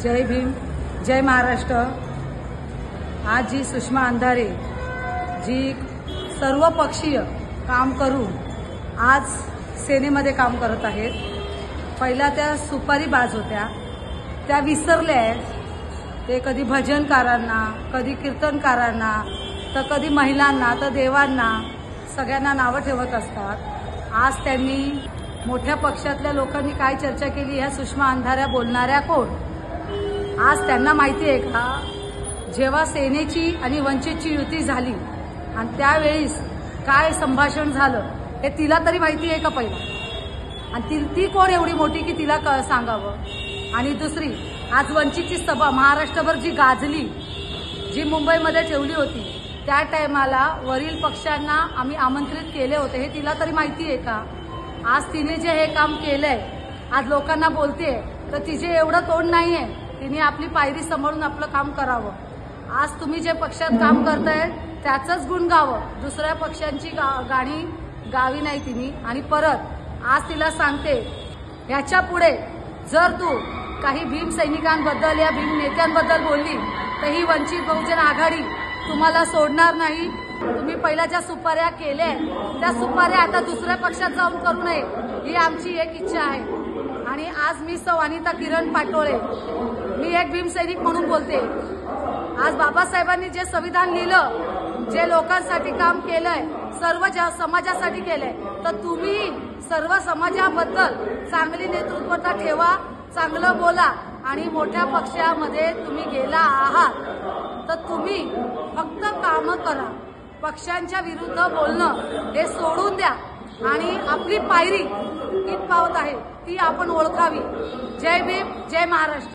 जय भीम, जय महाराष्ट्र। आज जी सुषमा अंधारे जी सर्व पक्षीय काम करून आज सेनेमध्ये काम करत आहेत। पहिला त्या सुपारी बाज होत्या, त्या विसरल्या आहेत। ते कधी भजनकारांना, कधी कीर्तनकारांना, तर कधी महिलांना, तर देवांना, सगळ्यांना नावं ठेवत असतात। आज त्यांनी मोठ्या पक्षातल्या लोकांनी काय चर्चा केली, ह्या सुषमा अंधाऱ्या बोलणाऱ्या कोण? आज त्यांना माहिती आहे का, जेव्हा सेनेची आणि वंचितची युती झाली आणि त्यावेळेस काय संभाषण झालं हे तिला तरी माहिती आहे का पहिला? आणि ती कोण एवढी मोठी की तिला सांगावं? आणि दुसरी, आज वंचितची सभा महाराष्ट्रभर जी गाजली, जी मुंबईमध्ये ठेवली होती, त्या टायमाला वरील पक्षांना आम्ही आमंत्रित केले होते, हे तिला तरी माहिती आहे का? आज तिने जे हे काम केलंय, आज लोकांना बोलतेय, तर तिचे एवढं तोंड नाहीये। तिने आपली पायरी सांभाळून आपलं काम करावं। आज तुम्ही जे पक्षात काम करताय त्याचंच गुण गावं, दुसऱ्या पक्षांची गाणी गावी नाही तिने। आणि परत आज तिला सांगते, याच्या पुढे जर तू काही भीम सैनिकांबद्दल या भीम नेत्यांबद्दल बोलली तर ही वंचित बहुजन आघाडी तुम्हाला सोडणार नाही। तुम्ही पहिल्या ज्या सुपाऱ्या केल्या त्या सुपाऱ्या आता दुसऱ्या पक्षात जाऊन करू नये, ही आमची एक इच्छा आहे। आणि आज मी सौ अनिता किरण पाटोळे, मी एक भीमसैनिक म्हणून बोलते। आज बाबासाहेबांनी जे संविधान लिहिलं, जे लोकांसाठी काम केलंय, सर्व समाजासाठी केलंय, तर तुम्ही सर्व समाजाबद्दल चांगली नेतृत्वता ठेवा, चांगलं बोला। आणि मोठ्या पक्षामध्ये तुम्ही गेला आहात तर तुम्ही फक्त कामं करा, पक्षांच्या विरुद्ध बोलणं हे सोडून द्या आणि आपली पायरी कितपावत आहे ती आपण ओळखावी। जय भीम, जय महाराष्ट्र।